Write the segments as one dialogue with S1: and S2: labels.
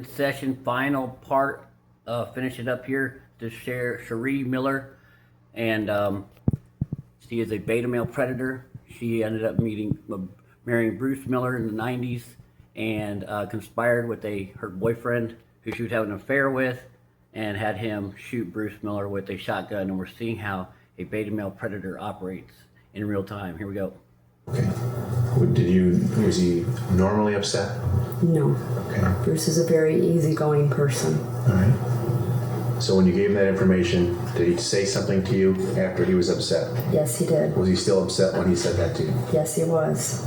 S1: Session final part, finish it up here to share Sharee Miller, and she is a beta male predator. She ended up marrying Bruce Miller in the 90s, and conspired with her boyfriend who she was having an affair with, and had him shoot Bruce Miller with a shotgun. And we're seeing how a beta male predator operates in real time. Here we go.
S2: Okay. Was he normally upset?
S3: No.
S2: Okay.
S3: Bruce is a very easygoing person.
S2: All right. So when you gave him that information, did he say something to you after he was upset?
S3: Yes, he did.
S2: Was he still upset when he said that to you?
S3: Yes, he was.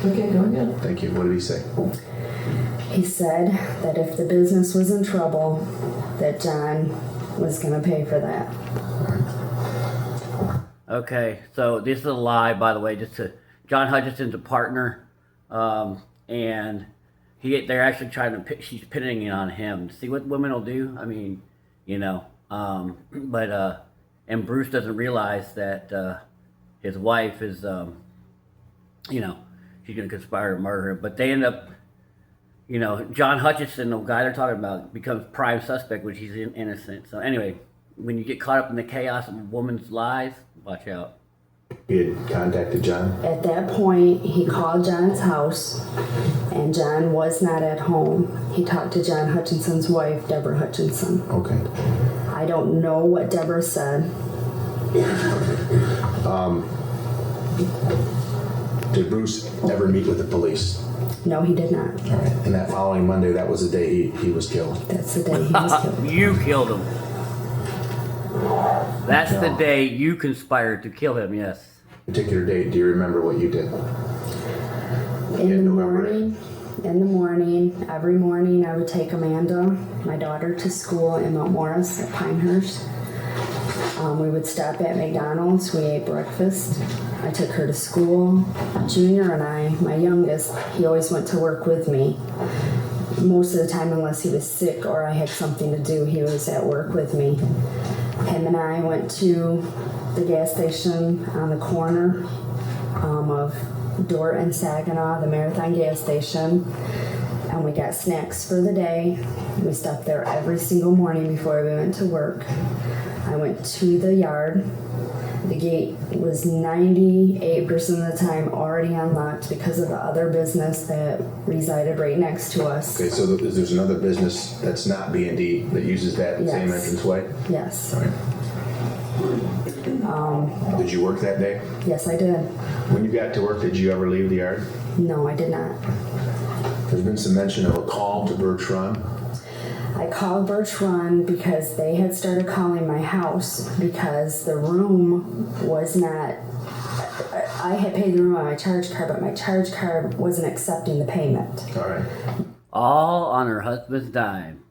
S4: Okay, go again.
S2: Thank you. What did he say?
S3: He said that if the business was in trouble, that John was going to pay for that.
S1: Okay, so this is a lie, by the way. John Hutchinson's a partner, and they're actually trying to she's pinning it on him. See what women will do. I mean, and Bruce doesn't realize that his wife is, she's gonna conspire to murder him. But they end up, John Hutchinson, the guy they're talking about, becomes prime suspect, which he's innocent. So anyway, when you get caught up in the chaos of a woman's lies, watch out.
S2: He had contacted John?
S3: At that point, he called John's house, and John was not at home. He talked to John Hutchinson's wife, Deborah Hutchinson.
S2: Okay.
S3: I don't know what Deborah said.
S2: Did Bruce ever meet with the police?
S3: No, he did not.
S2: All right. And that following Monday, that was the day he was killed?
S3: That's the day he was killed.
S1: You killed him. That's the day you conspired to kill him, yes.
S2: Particular date, do you remember what you did?
S3: In the morning, every morning I would take Amanda, my daughter, to school in Mount Morris at Pinehurst. We would stop at McDonald's, we ate breakfast. I took her to school. Junior and I, my youngest, he always went to work with me. Most of the time, unless he was sick or I had something to do, he was at work with me. Him and I went to the gas station on the corner of Dordt and Saginaw, the Marathon gas station, and we got snacks for the day. We stopped there every single morning before we went to work. I went to the yard. The gate was 98% of the time already unlocked because of the other business that resided right next to us.
S2: Okay, so there's another business that's not B&D that uses that same entranceway?
S3: Yes.
S2: All right. Did you work that day?
S3: Yes, I did.
S2: When you got to work, did you ever leave the yard?
S3: No, I did not.
S2: There's been some mention of a call to Birch Run.
S3: I called Birch Run because they had started calling my house because the room was not, I had paid the room on my charge card, but my charge card wasn't accepting the payment.
S2: All right.
S1: All on her husband's dime.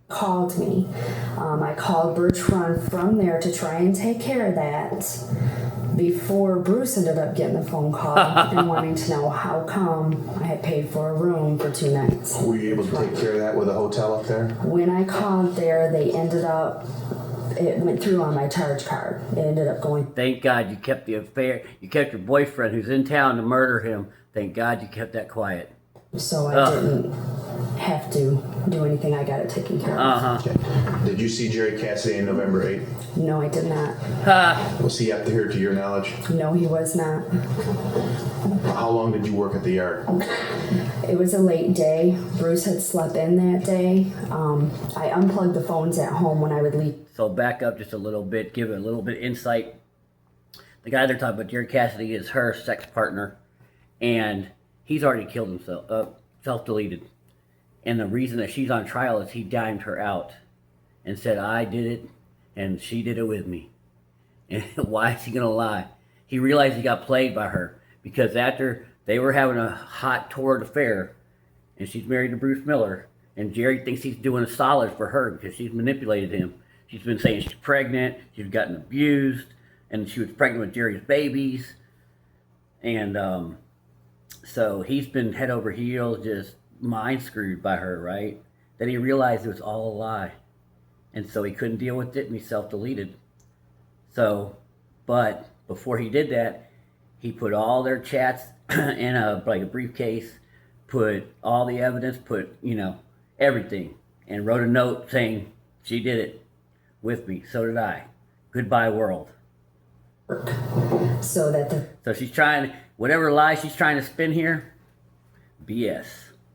S3: Called me. I called Birch Run from there to try and take care of that before Bruce ended up getting the phone call and wanting to know how come I had paid for a room for 2 nights.
S2: Were you able to take care of that with a hotel up there?
S3: When I called there, it went through on my charge card. It ended up going.
S1: Thank God you kept the affair. You kept your boyfriend who's in town to murder him. Thank God you kept that quiet.
S3: So I didn't have to do anything. I got it taken care of.
S2: Okay. Did you see Jerry Cassady on November 8th?
S3: No, I did not.
S2: Was he up here to your knowledge?
S3: No, he was not.
S2: How long did you work at the yard?
S3: It was a late day. Bruce had slept in that day. I unplugged the phones at home when I would leave.
S1: So back up just a little bit, give it a little bit of insight. The guy they're talking about, Jerry Cassady, is her sex partner, and he's already killed himself, self-deleted. And the reason that she's on trial is he dimed her out and said, I did it, and she did it with me. And why is he going to lie? He realized he got played by her, because after they were having a hot, torrid affair, and she's married to Bruce Miller, and Jerry thinks he's doing a solid for her because she's manipulated him. She's been saying she's pregnant, she's gotten abused, and she was pregnant with Jerry's babies. And so he's been head over heels, just mind screwed by her, right? Then he realized it was all a lie. And so he couldn't deal with it, and he self-deleted. So, but before he did that, He put all their chats in a briefcase, put all the evidence, put everything, and wrote a note saying she did it with me. So did I. Goodbye, world. So she's trying, whatever lie she's trying to spin here, BS.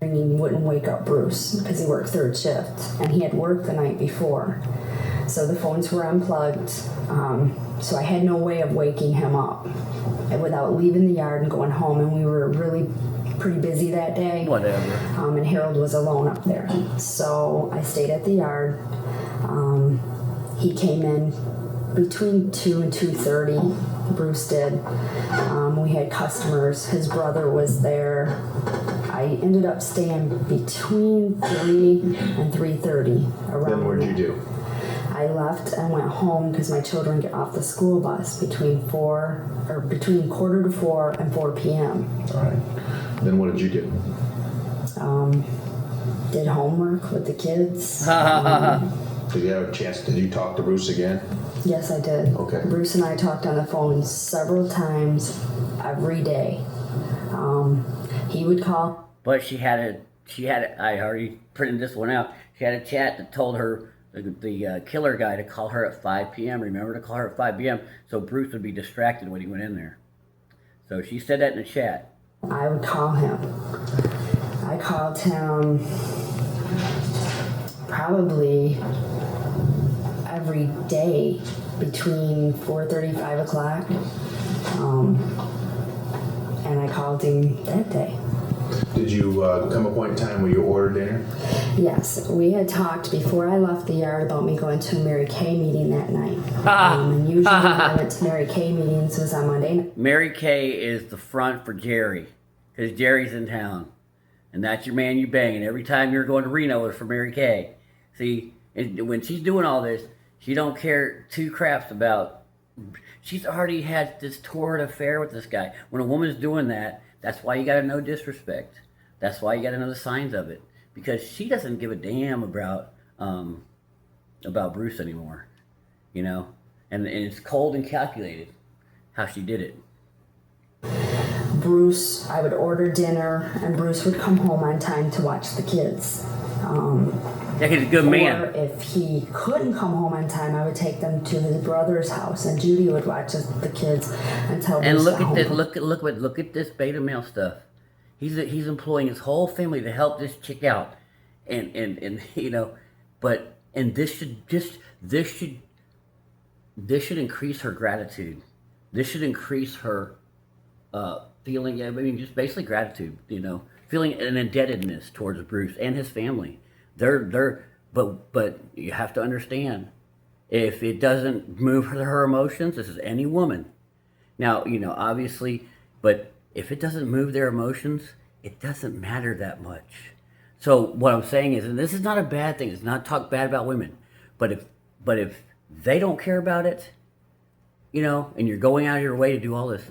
S3: He wouldn't wake up Bruce because he worked third shift and he had worked the night before. So the phones were unplugged. So I had no way of waking him up without leaving the yard and going home. And we were really pretty busy that day.
S1: Whatever.
S3: And Harold was alone up there. So I stayed at the yard. He came in between 2 and 2:30. Bruce did. We had customers. His brother was there. I ended up staying between 3 and 3:30 around.
S2: Then what'd you do?
S3: I left and went home because my children get off the school bus between 3:45 and 4 p.m.
S2: All right. Then what did you do?
S3: Did homework with the kids.
S2: Did you have a chance? Did you talk to Bruce again?
S3: Yes, I did.
S2: Okay.
S3: Bruce and I talked on the phone several times every day. He would call.
S1: But she had I already printed this one out. She had a chat that told her, the killer guy, to call her at 5 p.m. Remember to call her at 5 p.m. so Bruce would be distracted when he went in there. So she said that in the chat.
S3: I would call him. I called him probably every day between 4:30 and 5 o'clock. And I called him that day.
S2: Did you come a point in time where you ordered dinner?
S3: Yes, we had talked before I left the yard about me going to a Mary Kay meeting that night. And usually when I went to Mary Kay meetings was on Monday night.
S1: Mary Kay is the front for Jerry, because Jerry's in town. And that's your man you bang. And every time you're going to Reno is for Mary Kay. See, when she's doing all this, she don't care two craps about... She's already had this torrid affair with this guy. When a woman's doing that, that's why you got to know disrespect. That's why you got to know the signs of it. Because she doesn't give a damn about Bruce anymore. And it's cold and calculated how she did it.
S3: Bruce, I would order dinner, and Bruce would come home on time to watch the kids.
S1: Yeah, he's a good man.
S3: Or if he couldn't come home on time, I would take them to his brother's house, and Judy would watch the kids until.
S1: And look at this! Look at this beta male stuff. He's employing his whole family to help this chick out, and this should increase her gratitude. This should increase her feeling. I mean, just basically gratitude. Feeling an indebtedness towards Bruce and his family. But you have to understand, if it doesn't move her emotions, this is any woman. Now, obviously, but if it doesn't move their emotions, it doesn't matter that much. So what I'm saying is, and this is not a bad thing, it's not talk bad about women, but if they don't care about it, and you're going out of your way to do all this,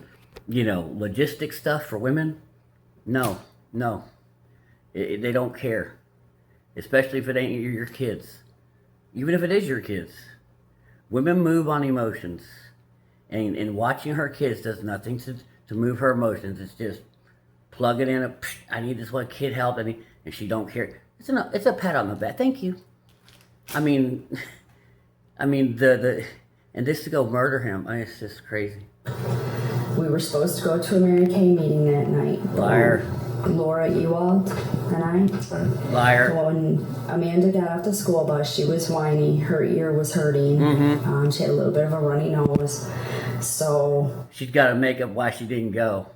S1: logistic stuff for women, no, they don't care. Especially if it ain't your kids. Even if it is your kids. Women move on emotions. And watching her kids does nothing to move her emotions. It's just plug it in. I need this one kid help. And she don't care. It's a pat on the back. Thank you. I mean, and this to go murder him. It's just crazy.
S3: We were supposed to go to a Mary Kay meeting that night.
S1: Liar.
S3: Laura Ewald and I.
S1: Liar.
S3: When Amanda got off the school bus, she was whiny. Her ear was hurting.
S1: Mm-hmm.
S3: She had a little bit of a runny nose. So
S1: she's got to make up why she didn't go.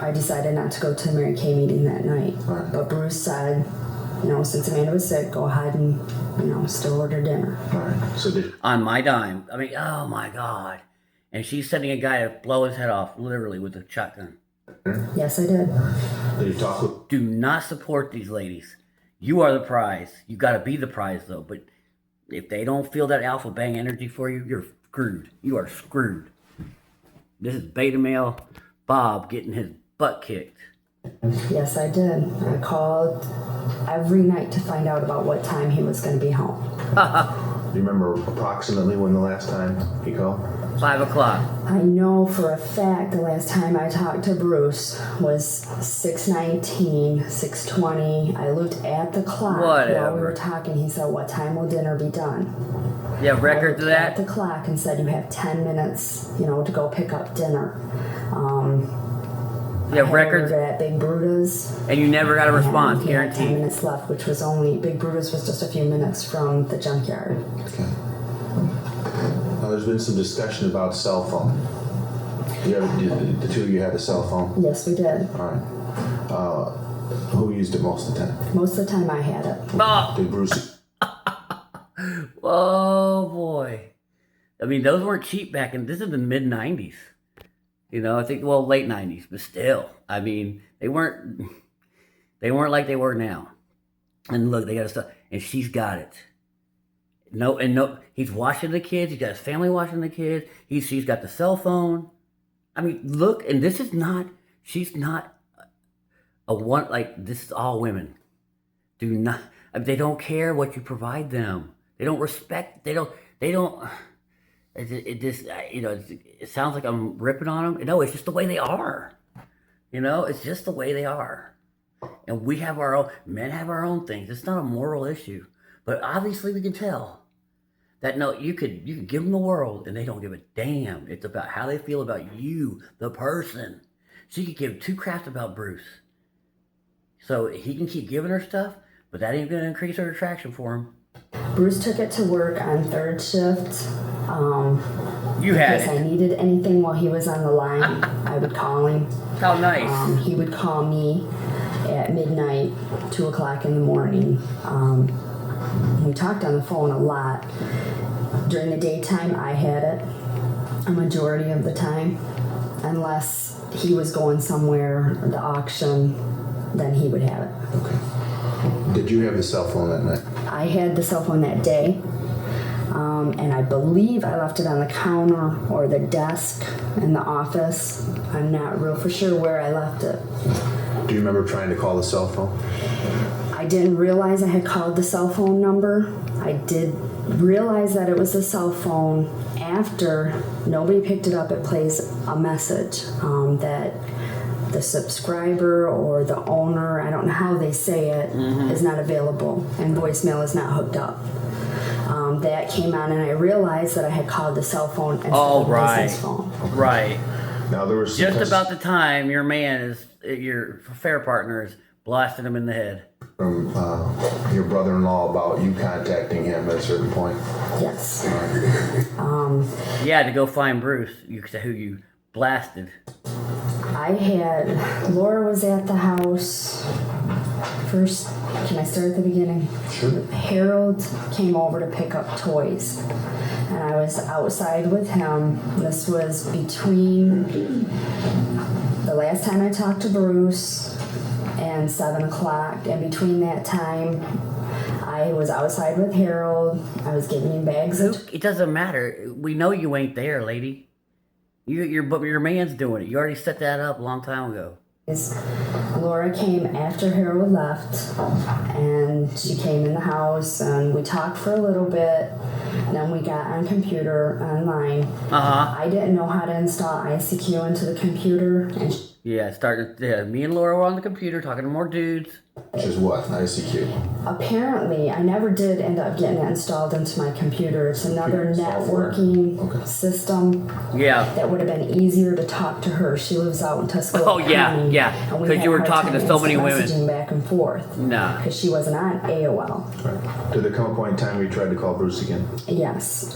S3: I decided not to go to the Mary Kay meeting that night. Right. But Bruce said, since Amanda was sick, go ahead and, still order dinner.
S2: All right. So
S1: on my dime. I mean, oh my God. And she's sending a guy to blow his head off, literally, with a shotgun.
S3: Yes, I did.
S2: Did you talk with...
S1: Do not support these ladies. You are the prize. You got to be the prize, though. But if they don't feel that alpha bang energy for you, you're screwed. You are screwed. This is beta male Bob getting his butt kicked.
S3: Yes, I did. I called every night to find out about what time he was going to be home.
S2: Do you remember approximately when the last time he called?
S1: 5 o'clock.
S3: I know for a fact the last time I talked to Bruce was 6:19, 6:20. I looked at the clock while we
S1: Whatever.
S3: were talking. He said, "What time will dinner be done?"
S1: You have records of
S3: I looked at
S1: that?
S3: the clock and said, "You have 10 minutes, to go pick up dinner."
S1: You have
S3: I
S1: records,
S3: ordered at Big Bruda's.
S1: and you never got a response,
S3: He had 10
S1: guaranteed.
S3: minutes left, which was only, Big Bruda's was just a few minutes from the junkyard.
S2: Okay. Now, there's been some discussion about cell phone. The two of you had a cell phone?
S3: Yes, we did.
S2: All right. Who used it most of the time?
S3: Most of the time I had it.
S1: Oh,
S2: Did Bruce?
S1: oh boy. I mean, those weren't cheap back in, this is the mid 90s. I think, late 90s, but still. I mean, they weren't like they were now. And look, they got stuff, and she's got it. No, he's watching the kids. He's got his family watching the kids. She's got the cell phone. I mean, look, and she's not a one, like, this is all women. They don't care what you provide them. They don't respect, it sounds like I'm ripping on them. No, it's just the way they are. It's just the way they are. And we have men have our own things. It's not a moral issue. But obviously we can tell that, no, you could give them the world and they don't give a damn. It's about how they feel about you, the person. She could give two craps about Bruce. So he can keep giving her stuff, but that ain't going to increase her attraction for him.
S3: Bruce took it to work on third shift.
S1: You had
S3: If I
S1: it.
S3: needed anything while he was on the line, I would call him.
S1: How nice.
S3: He would call me at midnight, 2 o'clock in the morning. We talked on the phone a lot. During the daytime, I had it a majority of the time. Unless he was going somewhere, the auction, then he would have it.
S2: Okay. Did you have the cell phone that night?
S3: I had the cell phone that day. And I believe I left it on the counter or the desk in the office. I'm not real for sure where I left it.
S2: Do you remember trying to call the cell phone?
S3: I didn't realize I had called the cell phone number. I did realize that it was a cell phone after nobody picked it up. It plays a message that the subscriber or the owner, I don't know how they say it, is not available and voicemail is not hooked up. That came on and I realized that I had called the cell phone instead of the business phone.
S1: Right.
S2: Now there was
S1: Just about the time your your affair partner is blasting him in the head.
S2: from your brother-in-law about you contacting him at a certain point.
S3: Yes.
S1: Yeah, to go find Bruce, who you blasted.
S3: Laura was at the house. First, can I start at the beginning?
S2: Sure.
S3: Harold came over to pick up toys. And I was outside with him. This was between the last time I talked to Bruce and 7 o'clock. And between that time, I was outside with Harold. I was giving him bags of...
S1: It doesn't matter. We know you ain't there, lady. Your man's doing it. You already set that up a long time ago.
S3: Laura came after Harold left, and she came in the house, and we talked for a little bit. Then we got on computer online. I didn't know how to install ICQ into the computer, and
S1: Me and Laura were on the computer talking to more dudes.
S2: Which is what? ICQ.
S3: apparently I never did end up getting it installed into my computer. It's another networking system.
S1: Yeah.
S3: That would have been easier to talk to her. She lives out in Tuscaloosa.
S1: Oh, yeah,
S3: County,
S1: yeah.
S3: and we
S1: Because
S3: had
S1: you
S3: a
S1: were
S3: hard
S1: talking to
S3: time
S1: so many
S3: instant
S1: women.
S3: messaging back and forth.
S1: Nah.
S3: Because she wasn't on AOL.
S2: Right. Did there come a point in time where you tried to call Bruce again?
S3: Yes.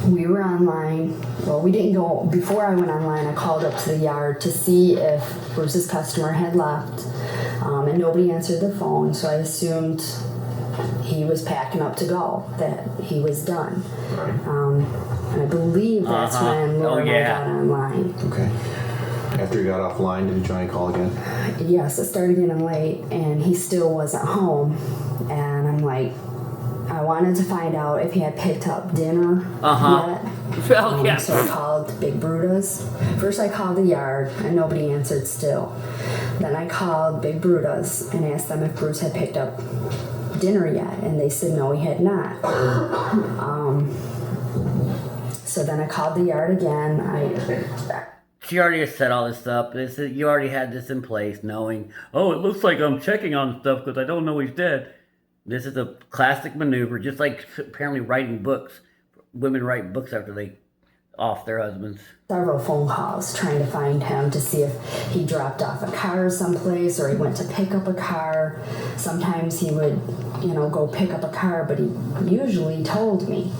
S3: We were online. Well, we didn't go. Before I went online, I called up to the yard to see if Bruce's customer had left. And nobody answered the phone, so I assumed he was packing up to go, that he was done.
S2: Right.
S3: And I believe that's when Laura and I got online.
S2: Okay. After you got offline, did you try and call again?
S3: Yes, it started getting late, and he still wasn't home. And I'm like, I wanted to find out if he had picked up dinner yet.
S1: Oh, yeah.
S3: So I called Big Bruda's. First I called the yard, and nobody answered still. Then I called Big Bruda's and asked them if Bruce had picked up dinner yet, and they said no, he had not. So then I called the yard again.
S1: She already has set all this up. You already had this in place, knowing, oh, it looks like I'm checking on stuff because I don't know he's dead. This is a classic maneuver, just like apparently writing books. Women write books after they off their husbands.
S3: Several phone calls trying to find him to see if he dropped off a car someplace or he went to pick up a car. Sometimes he would, go pick up a car, but he usually told me.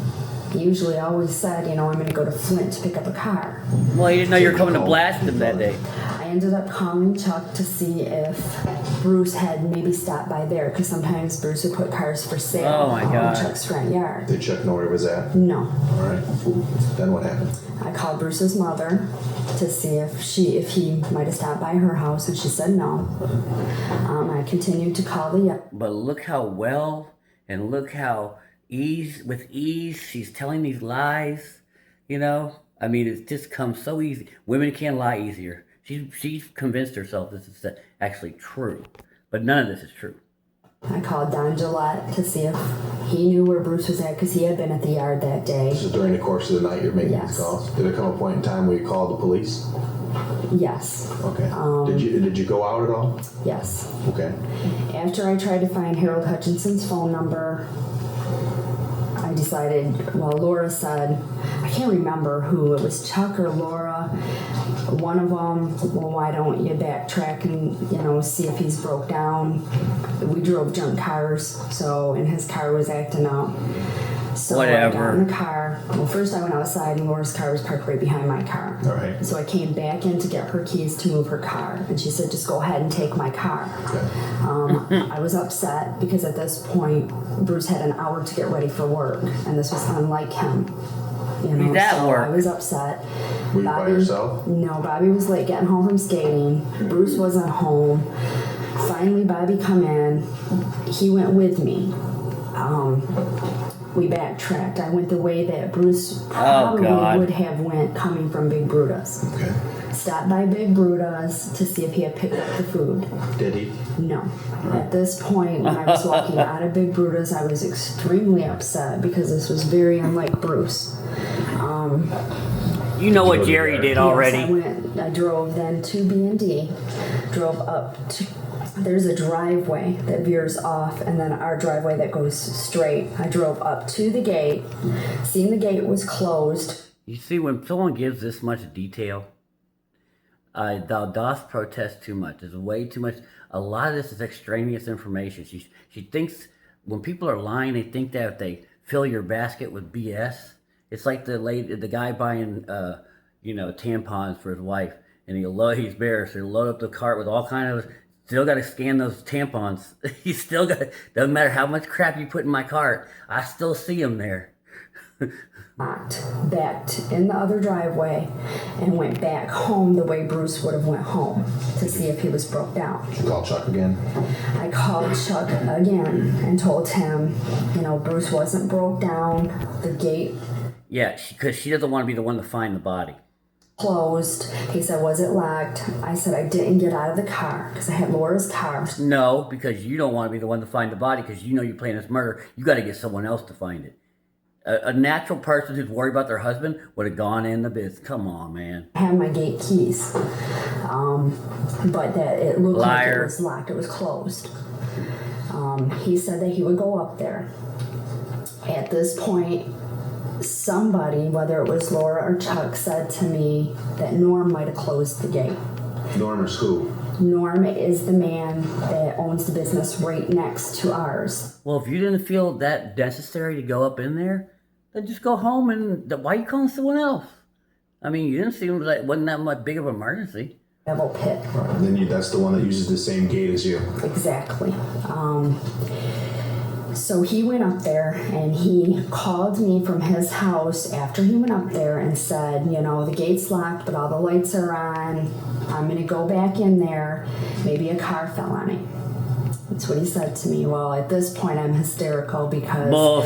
S3: He usually always said, I'm going to go to Flint to pick up a car.
S1: Well, he didn't know you were coming to blast him that day.
S3: I ended up calling Chuck to see if Bruce had maybe stopped by there, because sometimes Bruce would put cars for sale in Chuck's front yard.
S2: Did Chuck know where he was at?
S3: No.
S2: All right. Then what happened?
S3: I called Bruce's mother to see if he might have stopped by her house, and she said no. I continued to call the yard.
S1: But look how well and look how with ease she's telling these lies. I mean, it's just come so easy. Women can't lie easier. She's convinced herself this is actually true, but none of this is true.
S3: I called Don Gillette to see if he knew where Bruce was at, because he had been at the yard that day.
S2: So during the course of the night you're making these calls? Did there come a point in time where you called the police?
S3: Yes.
S2: Okay. Did you go out at all?
S3: Yes.
S2: Okay.
S3: After I tried to find Harold Hutchinson's phone number, I decided, Laura said, I can't remember who, it was Chuck or Laura, one of them, why don't you backtrack and, see if he's broke down. We drove junk cars, and his car was acting up. So
S1: whatever.
S3: I got in the car. First I went outside and Laura's car was parked right behind my car.
S2: All right.
S3: So I came back in to get her keys to move her car, and she said, just go ahead and take my car.
S2: Okay.
S3: I was upset because at this point Bruce had an hour to get ready for work, and this was unlike him.
S1: He's at work.
S3: I was upset.
S2: Were you by yourself?
S3: No, Bobby was late getting home from skating. Bruce wasn't home. Finally, Bobby come in. He went with me. We backtracked. I went the way that Bruce probably would have went coming from Big Brutus.
S2: Okay.
S3: Stopped by Big Brutus to see if he had picked up the food.
S2: Did he?
S3: No. At this point, when I was walking out of Big Brutus, I was extremely upset because this was very unlike Bruce.
S1: You know what Jerry did already.
S3: Yes, I drove then to B&D, drove up to, there's a driveway that veers off, and then our driveway that goes straight. I drove up to the gate, seen the gate was closed.
S1: You see, when someone gives this much detail, thou dost protest too much. There's way too much. A lot of this is extraneous information. She thinks when people are lying, they think that if they fill your basket with BS. It's like the guy buying, tampons for his wife, and he's bare, so he'll load up the cart with all kind of. Still got to scan those tampons. You still got. Doesn't matter how much crap you put in my cart, I still see them there.
S3: Backed in the other driveway and went back home the way Bruce would have went home to see if he was broke down.
S2: Did you call Chuck again?
S3: I called Chuck again and told him, Bruce wasn't broke down. The gate.
S1: Yeah, because she doesn't want to be the one to find the body.
S3: Closed. He said, was it locked? I said, I didn't get out of the car because I had Laura's car.
S1: No, because you don't want to be the one to find the body because you know you're planning this murder. You got to get someone else to find it. A natural person who's worried about their husband would have gone in the biz. Come on, man.
S3: I had my gate keys, but that it looked like it was locked. It was closed. He said that he would go up there. At this point, somebody, whether it was Laura or Chuck, said to me that Norm might have closed the gate.
S2: Norm is who?
S3: Norm is the man that owns the business right next to ours.
S1: Well, if you didn't feel that necessary to go up in there, then just go home and why are you calling someone else? I mean, you didn't seem like it wasn't that much big of an emergency.
S3: Devil pit.
S2: Right. And then that's the one that uses the same gate as you.
S3: Exactly. So he went up there and he called me from his house after he went up there and said, the gate's locked, but all the lights are on. I'm going to go back in there. Maybe a car fell on it. That's what he said to me. Well, at this point, I'm hysterical because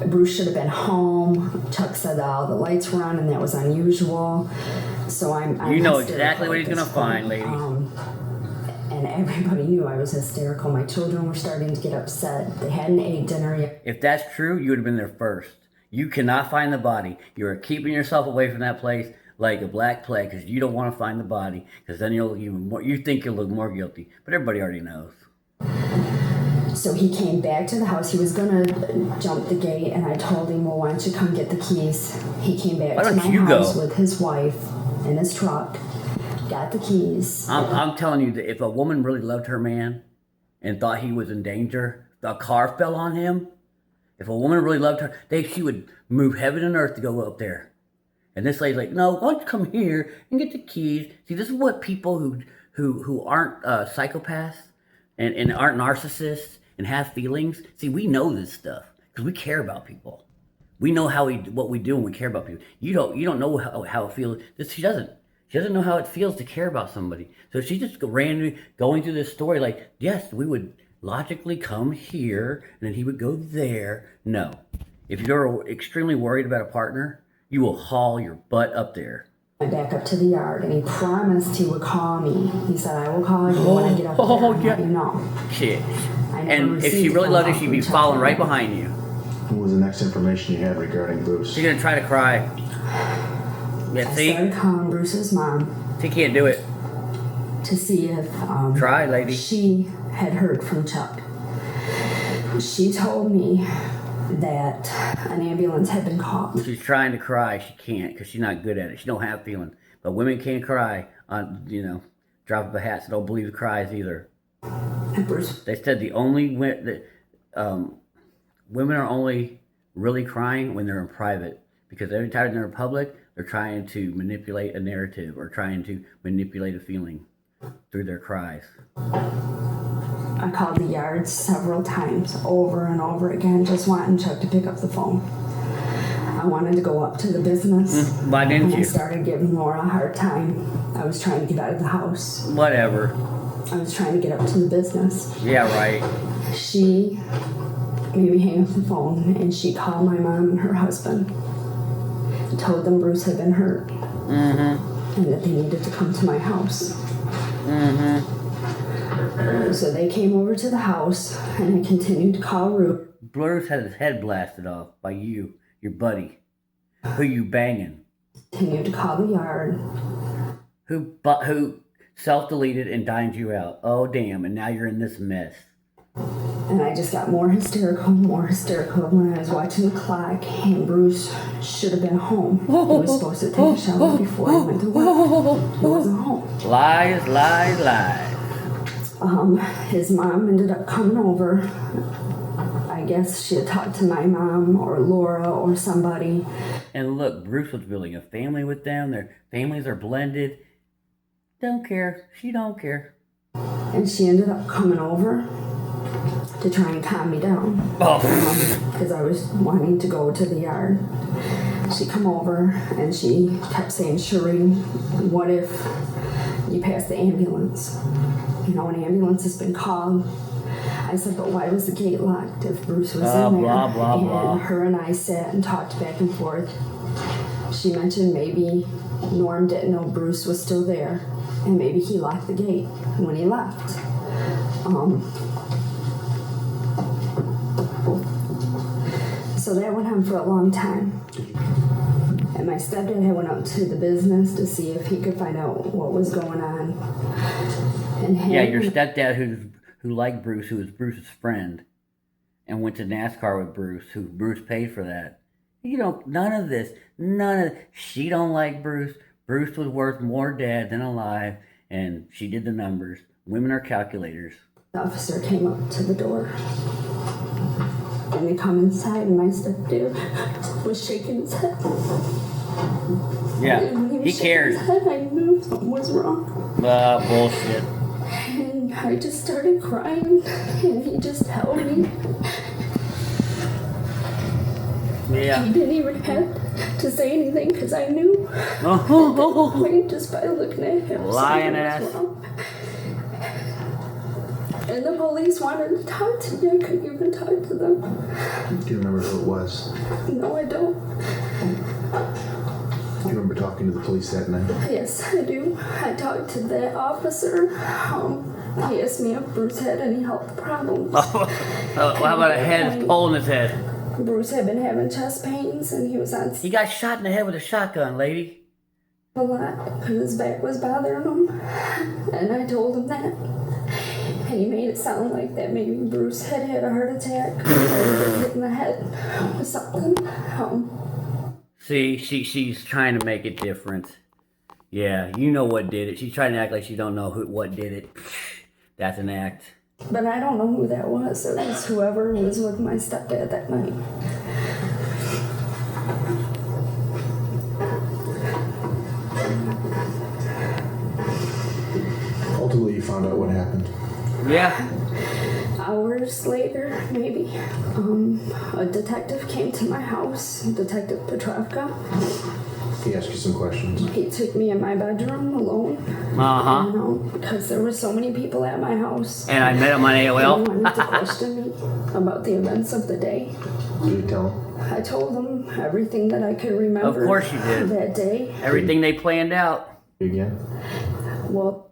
S3: Bruce should have been home. Chuck said that all the lights were on and that was unusual. So I'm
S1: you know exactly what he's going to find, lady.
S3: And everybody knew I was hysterical. My children were starting to get upset. They hadn't ate dinner yet.
S1: If that's true, you would have been there first. You cannot find the body. You're keeping yourself away from that place like a black plague because you don't want to find the body because then you think you'll look more guilty. But everybody already knows.
S3: So he came back to the house. He was gonna jump the gate, and I told him, well, why don't you come get the keys? He came back to my house with his wife in his truck, got the keys.
S1: I'm telling you that if a woman really loved her man and thought he was in danger, a car fell on him, if a woman really loved her, she would move heaven and earth to go up there. And this lady's like, no, why don't you come here and get the keys? See, this is what people who aren't psychopaths and aren't narcissists and have feelings. See, we know this stuff because we care about people. We know what we do when we care about people. You don't know how it feels. She doesn't know how it feels to care about somebody. So she just randomly going through this story like, yes, we would logically come here and then he would go there. No. If you're extremely worried about a partner, you will haul your butt up there.
S3: I back up to the yard, and he promised he would call me. He said, I will call you when I get up there and let you know.
S1: Shit. And if she really loved you, she'd be following right behind you.
S2: What was the next information you had regarding Bruce?
S1: She's going to try to cry. Yeah,
S3: I
S1: see?
S3: started calling Bruce's mom.
S1: She can't do it.
S3: To see if
S1: try, lady.
S3: She had heard from Chuck. She told me that an ambulance had been called.
S1: She's trying to cry. She can't because she's not good at it. She don't have feeling. But women can't cry on, drop of a hat. So don't believe the cries either. They said women are only really crying when they're in private because every time they're in public, they're trying to manipulate a narrative or trying to manipulate a feeling through their cries.
S3: I called the yard several times, over and over again, just wanting Chuck to pick up the phone. I wanted to go up to the business.
S1: Why didn't you?
S3: I started giving Laura a hard time. I was trying to get out of the house.
S1: Whatever.
S3: I was trying to get up to the business.
S1: Yeah, right.
S3: She made me hang up the phone, and she called my mom and her husband. Told them Bruce had been hurt. And that they needed to come to my house. So they came over to the house, and I continued to call Ruth.
S1: Bruce had his head blasted off by you, your buddy, who you banging.
S3: Continued to call the yard.
S1: Who self-deleted and dined you out. Oh, damn, and now you're in this mess.
S3: And I just got more hysterical when I was watching the clock, and Bruce should have been home. He was supposed to take a shower before he went to work. He wasn't home.
S1: Lies, lies, lies.
S3: His mom ended up coming over. I guess she had talked to my mom or Laura or somebody.
S1: And look, Bruce was building a family with them. Their families are blended. Don't care. She don't care.
S3: And she ended up coming over to try and calm me down. Because I was wanting to go to the yard. She come over and she kept saying, Sharee, what if you pass the ambulance? An ambulance has been called. I said, but why was the gate locked if Bruce was in there?
S1: Blah, blah,
S3: and
S1: blah.
S3: her and I sat and talked back and forth. She mentioned maybe Norm didn't know Bruce was still there, and maybe he locked the gate when he left. So that went on for a long time. And my stepdad had went out to the business to see if he could find out what was going on. And
S1: your stepdad who liked Bruce, who was Bruce's friend, and went to NASCAR with Bruce, who Bruce paid for that. None of this. She don't like Bruce. Bruce was worth more dead than alive, and she did the numbers. Women are calculators.
S3: The officer came up to the door. And they come inside, and my stepdad was shaking his head.
S1: Yeah,
S3: And
S1: he cared.
S3: His head, I knew something was wrong.
S1: Bullshit.
S3: And I just started crying, and he just held me.
S1: Yeah.
S3: He didn't even have to say anything because I knew just by looking at him.
S1: Lying ass.
S3: And the police wanted to talk to me. I couldn't even talk to them.
S2: Do you remember who it was?
S3: No, I don't.
S2: Do you remember talking to the police that night?
S3: Yes, I do. I talked to the officer. He asked me if Bruce had any health problems.
S1: How about a head hole in his head?
S3: Bruce had been having chest pains and he was on
S1: He got shot in the head with a shotgun, lady.
S3: a lot because his back was bothering him. And I told him that. And he made it sound like that maybe Bruce had had a heart attack or been hit in the head with something.
S1: See, she's trying to make it different. Yeah, you know what did it. She's trying to act like she don't know what did it. That's an act.
S3: But I don't know who that was. It was whoever was with my stepdad that night.
S2: Ultimately, you found out what happened.
S1: Yeah.
S3: Hours later, maybe, a detective came to my house, Detective Petrovka.
S2: He asked you some questions.
S3: He took me in my bedroom alone.
S1: Uh-huh.
S3: You know, because there were so many people at my house.
S1: And I met him on
S3: He
S1: AOL.
S3: wanted to question me about the events of the day.
S2: Did you tell him?
S3: I told him everything that I could remember.
S1: Of course you did.
S3: That day.
S1: Everything they planned out.
S2: Again?
S3: Well,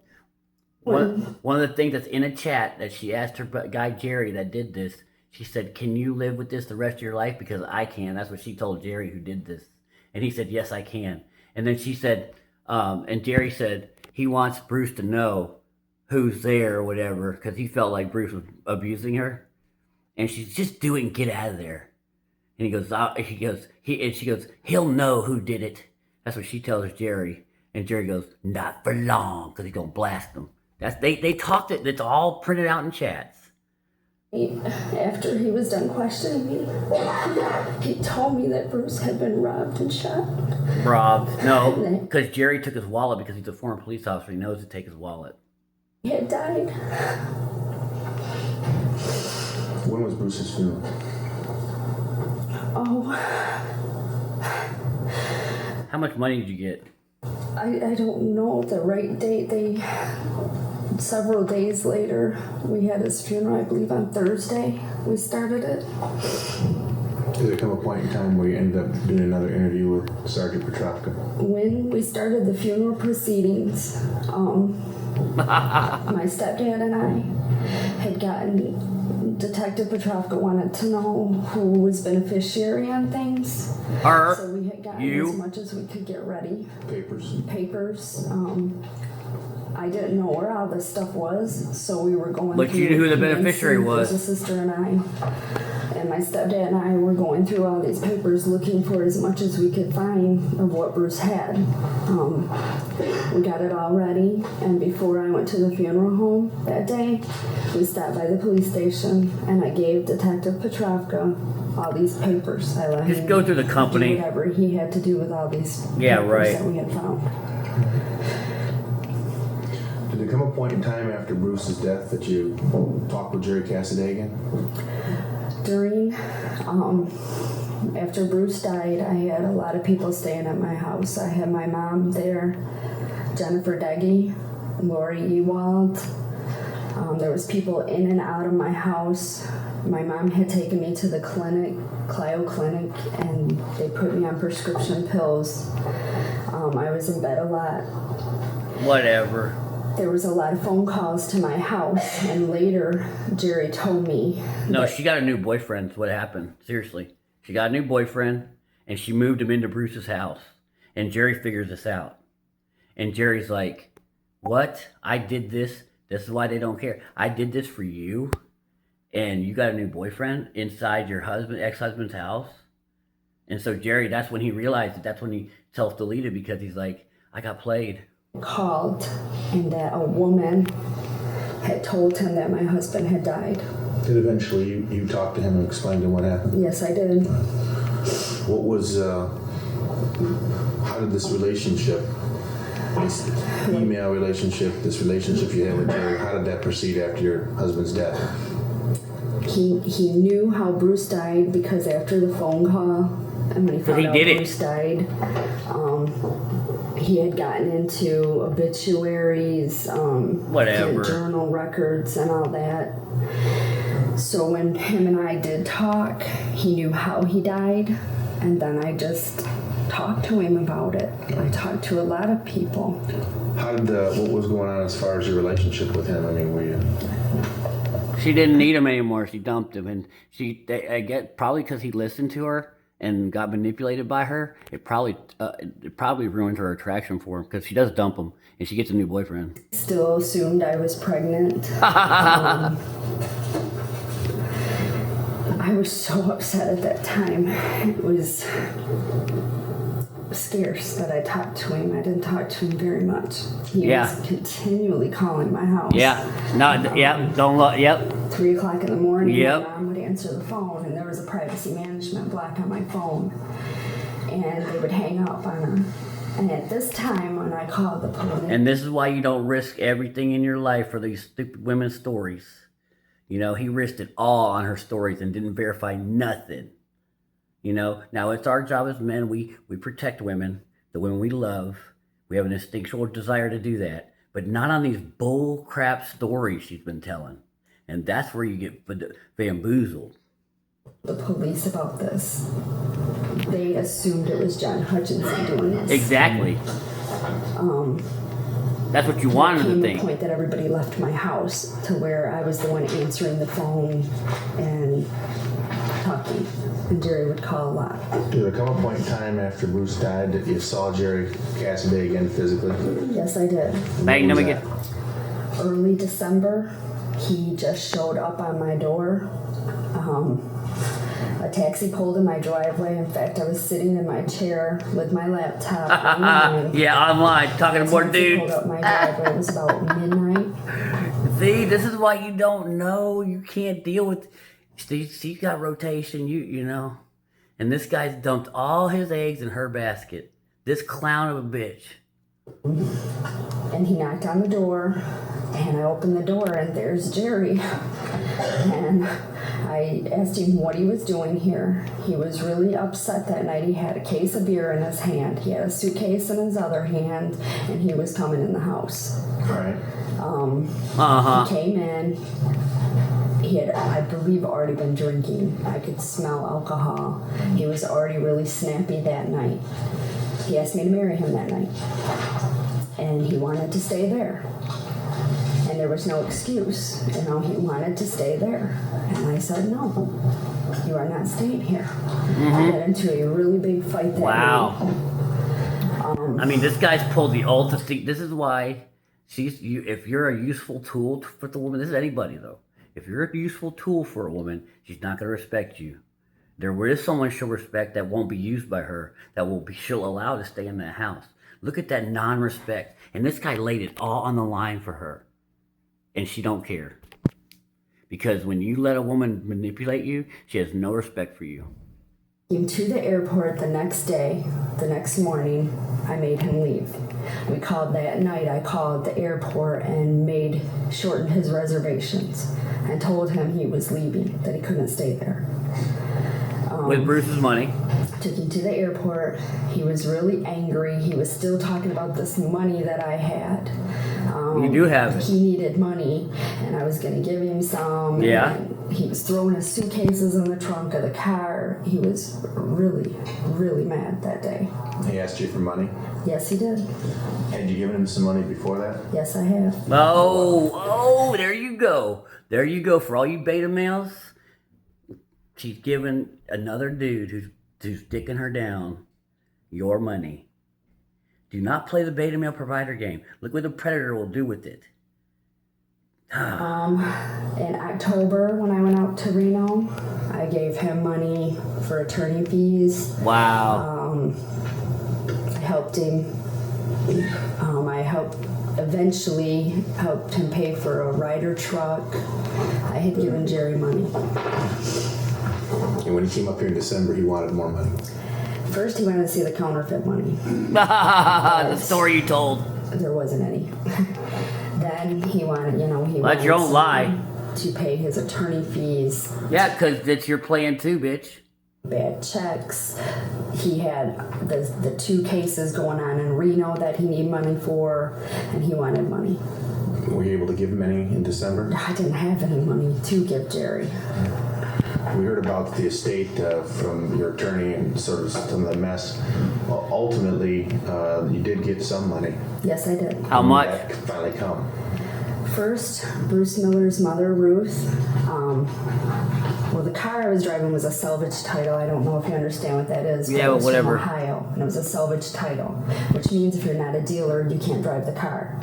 S1: One of the things that's in a chat that she asked her guy Jerry that did this, she said, can you live with this the rest of your life? Because I can. That's what she told Jerry who did this. And he said, yes, I can. And then she said, and Jerry said he wants Bruce to know who's there or whatever because he felt like Bruce was abusing her. And she's just do it and get out of there. And he goes, she goes, he'll know who did it. That's what she tells Jerry. And Jerry goes, not for long, because he's going to blast them. They talked it, it's all printed out in chats.
S3: after he was done questioning me, he told me that Bruce had been robbed and shot.
S1: Robbed? No, because Jerry took his wallet because he's a former police officer. He knows to take his wallet.
S3: He had died.
S2: When was Bruce's funeral?
S3: Oh,
S1: How much money did you get?
S3: I don't know the right date. Several days later, we had his funeral, I believe on Thursday, we started it.
S2: Did there come a point in time where you ended up doing another interview with Sergeant Petrovka?
S3: When we started the funeral proceedings, my stepdad and I had gotten, Detective Petrovka wanted to know who was beneficiary on things. So we had gotten as much as we could get ready. Papers. I didn't know where all this stuff was, so we were going through.
S1: But you knew who the beneficiary was.
S3: My sister and I, and my stepdad and I were going through all these papers looking for as much as we could find of what Bruce had. We got it all ready, and before I went to the funeral home that day, we stopped by the police station, and I gave Detective Petrovka all these papers. I let him
S1: go through the company.
S3: do whatever he had to do with all these papers that we had found.
S2: Did there come a point in time after Bruce's death that you talked with Jerry Cassady again?
S3: After Bruce died, I had a lot of people staying at my house. I had my mom there, Jennifer Deggy, Lori Ewald. There was people in and out of my house. My mom had taken me to the clinic, Clio Clinic, and they put me on prescription pills. I was in bed a lot.
S1: Whatever.
S3: There was a lot of phone calls to my house, and later Jerry told me.
S1: No, she got a new boyfriend. Is what happened. Seriously. She got a new boyfriend, and she moved him into Bruce's house. And Jerry figures this out. And Jerry's like, what? I did this? This is why they don't care. I did this for you? And you got a new boyfriend inside your ex-husband's house? And so Jerry, that's when he realized that. That's when he self-deleted, because he's like, I got played.
S3: Called, and that a woman had told him that my husband had died.
S2: Did eventually you talk to him and explain to him what happened?
S3: Yes, I did.
S2: What was, how did this relationship, this email relationship, this relationship you had with Jerry, how did that proceed after your husband's death?
S3: He knew how Bruce died because after the phone call, and when he found out Bruce died, he had gotten into obituaries, journal records, and all that. So when him and I did talk, he knew how he died, and then I just talked to him about it. I talked to a lot of people.
S2: How did what was going on as far as your relationship with him? I mean, were you
S1: She didn't need him anymore. She dumped him, and I get probably because he listened to her and got manipulated by her. It probably ruined her attraction for him because she does dump him, and she gets a new boyfriend.
S3: Still assumed I was pregnant. I was so upset at that time. It was scarce that I talked to him. I didn't talk to him very much. He was continually calling my house.
S1: Yep.
S3: 3 o'clock in the morning,
S1: Yep.
S3: my mom would answer the phone, and there was a privacy management block on my phone, and they would hang up on her. And at this time, when I called the police,
S1: And this is why you don't risk everything in your life for these stupid women's stories. You know, he risked it all on her stories and didn't verify nothing. You know, now it's our job as men. We protect women, the women we love. We have an instinctual desire to do that, but not on these bull crap stories she's been telling. And that's where you get bamboozled.
S3: the police about this. They assumed it was John Hutchinson doing this.
S1: Exactly. That's what you wanted to
S3: Came
S1: think.
S3: the point that everybody left my house to where I was the one answering the phone and talking. And Jerry would call a lot.
S2: Did there come a point in time after Bruce died that you saw Jerry Cassady again physically?
S3: Yes, I did.
S1: Bang them
S2: When was
S1: again.
S3: Early December, he just showed up on my door. A taxi pulled in my driveway. In fact, I was sitting in my chair with my laptop. online.
S1: Yeah, online, talking to more
S3: Taxi
S1: dudes.
S3: pulled up my driveway. It was about midnight.
S1: See, this is why you don't know. You can't deal with. She's got rotation, you know. And this guy's dumped all his eggs in her basket. This clown of a bitch.
S3: And he knocked on the door, and I opened the door, and there's Jerry. And I asked him what he was doing here. He was really upset that night. He had a case of beer in his hand. He had a suitcase in his other hand, and he was coming in the house.
S2: Right.
S3: He came in. He had, I believe, already been drinking. I could smell alcohol. He was already really snappy that night. He asked me to marry him that night. And he wanted to stay there. And there was no excuse. You know, he wanted to stay there. And I said, no, you are not staying here. I got into a really big fight that night.
S1: I mean, this guy's pulled the ultimate. This is why if you're a useful tool for the woman, this is anybody though. If you're a useful tool for a woman, she's not going to respect you. There is someone she'll respect that won't be used by her, she'll allow to stay in that house. Look at that non-respect. And this guy laid it all on the line for her. And she don't care. Because when you let a woman manipulate you, she has no respect for you.
S3: Came to the airport the next day, the next morning, I made him leave. We called that night, I called the airport and shortened his reservations and told him he was leaving, that he couldn't stay there.
S1: With Bruce's money.
S3: Took him to the airport. He was really angry. He was still talking about this money that I had.
S1: You do have it.
S3: He needed money, and I was going to give him some.
S1: Yeah.
S3: And he was throwing his suitcases in the trunk of the car. He was really, really mad that day.
S2: He asked you for money?
S3: Yes, he did.
S2: Had you given him some money before that?
S3: Yes, I have.
S1: Oh, there you go. There you go. For all you beta males, she's giving another dude who's dicking her down your money. Do not play the beta male provider game. Look what the predator will do with it.
S3: In October, when I went out to Reno, I gave him money for attorney fees.
S1: Wow.
S3: I helped him. I eventually helped him pay for a Ryder truck. I had given Jerry money.
S2: And when he came up here in December, he wanted more money.
S3: First, he wanted to see the counterfeit money.
S1: The story you told.
S3: There wasn't any. Then he wanted,
S1: That's your own lie.
S3: to pay his attorney fees.
S1: Yeah, because it's your plan too, bitch.
S3: Bad checks. He had the 2 cases going on in Reno that he needed money for, and he wanted money.
S2: Were you able to give him any in December?
S3: I didn't have any money to give Jerry.
S2: We heard about the estate from your attorney and sort of some of the mess. Well, ultimately, you did get some money.
S3: Yes, I did.
S1: How much?
S2: That could finally come.
S3: First, Bruce Miller's mother, Ruth. Well, the car I was driving was a salvage title. I don't know if you understand what that is.
S1: Yeah,
S3: it was
S1: whatever.
S3: From Ohio, and it was a salvage title, which means if you're not a dealer, you can't drive the car.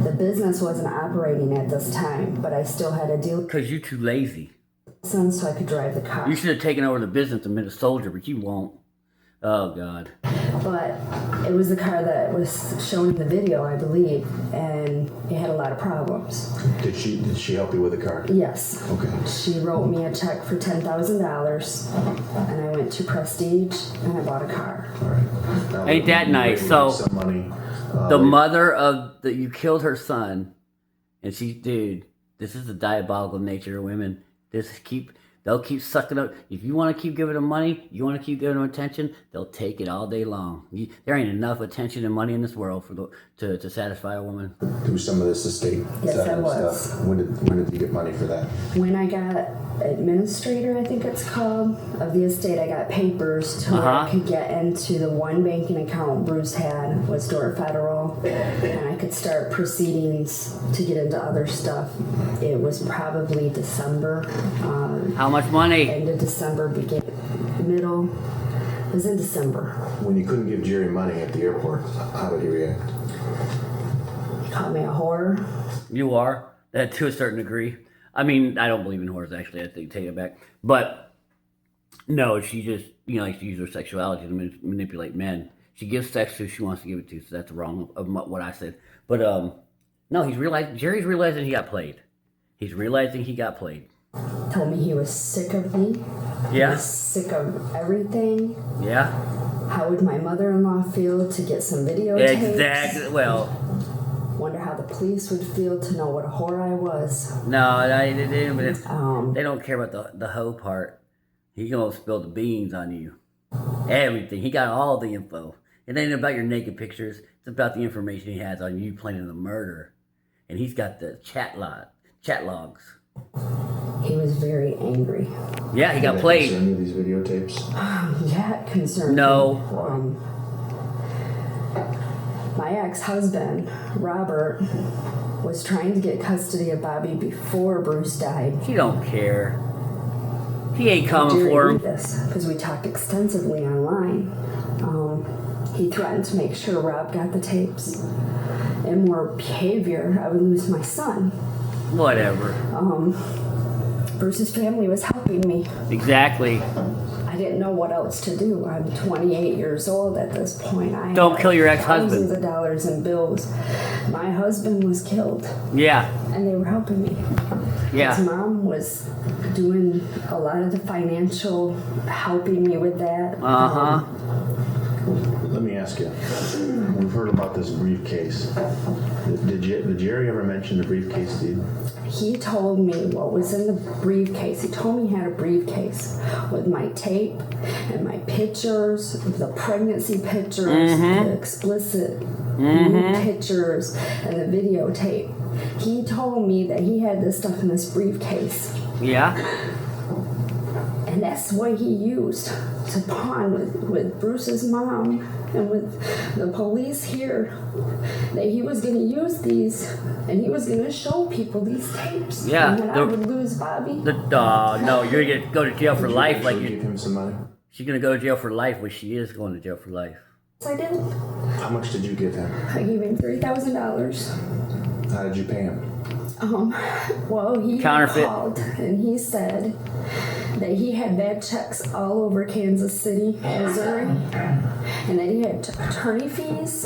S3: The business wasn't operating at this time, but I still had a deal
S1: Because you're too lazy.
S3: license so I could drive the car.
S1: You should have taken over the business and been a soldier, but you won't. Oh, God.
S3: But it was the car that was shown in the video, I believe, and it had a lot of problems.
S2: Did she help you with the car?
S3: Yes.
S2: Okay.
S3: She wrote me a check for $10,000, and I went to Prestige and I bought a car.
S2: All right. Now,
S1: Ain't that
S2: you were
S1: nice?
S2: able to
S1: So,
S2: make some money.
S1: The mother of the you killed her son, and dude, this is the diabolical nature of women. They'll keep sucking up. If you want to keep giving them money, you want to keep giving them attention, they'll take it all day long. There ain't enough attention and money in this world to satisfy a woman.
S2: through some of this estate
S3: Yes, I was.
S2: stuff. When did you get money for that?
S3: When I got administrator, I think it's called, of the estate, I got papers to where I could get into the one banking account Bruce had, was Dort Federal, and I could start proceedings to get into other stuff. It was probably December.
S1: How much money?
S3: End of December, middle. It was in December.
S2: When you couldn't give Jerry money at the airport, how did he react?
S3: He called me a whore.
S1: You are, that to a certain degree. I mean, I don't believe in whores, actually. I take it back. But, no, she just, likes to use her sexuality to manipulate men. She gives sex to who she wants to give it to, so that's wrong of what I said. But, no, Jerry's realizing he got played. He's realizing he got played.
S3: Told me he was sick of me.
S1: Yeah.
S3: He was sick of everything.
S1: Yeah.
S3: How would my mother-in-law feel to get some videotapes?
S1: Exactly. Well,
S3: Wonder how the police would feel to know what a whore I was.
S1: no, they don't care about the hoe part. He gonna spill the beans on you. Everything. He got all the info. It ain't about your naked pictures. It's about the information he has on you planning the murder. And he's got the chat logs.
S3: He was very angry.
S1: Yeah, he got
S2: Did that
S1: played.
S2: concern you, these videotapes?
S3: Yeah, it concerned
S1: No.
S3: me. My ex-husband, Robert, was trying to get custody of Bobby before Bruce died.
S1: He don't care. He ain't coming for him.
S3: Because we talked extensively online. He threatened to make sure Rob got the tapes. And more behavior, I would lose my son.
S1: Whatever.
S3: Bruce's family was helping me.
S1: Exactly.
S3: I didn't know what else to do. I'm 28 years old at this point.
S1: Don't kill your ex-husband.
S3: Thousands of dollars in bills. My husband was killed,
S1: Yeah.
S3: and they were helping me.
S1: Yeah.
S3: His mom was doing a lot of the financial, helping me with that.
S2: Let me ask you. We've heard about this briefcase. Did Jerry ever mention the briefcase to you?
S3: He told me what was in the briefcase. He told me he had a briefcase with my tape and my pictures, the pregnancy pictures, the explicit nude pictures, and the videotape. He told me that he had this stuff in this briefcase.
S1: Yeah.
S3: And that's what he used to pawn with Bruce's mom and with the police here. That he was going to use these and he was going to show people these tapes.
S1: Yeah,
S3: And then I would lose Bobby.
S1: No, you're going to go to jail for life.
S2: Did you give him some money?
S1: She's going to go to jail for life, which she is going to jail for life.
S3: Yes, I did.
S2: How much did you give him?
S3: I gave him $3,000.
S2: How did you pay him?
S3: Well, he
S1: Counterfeit.
S3: called and he said that he had bad checks all over Kansas City, Missouri, and that he had attorney fees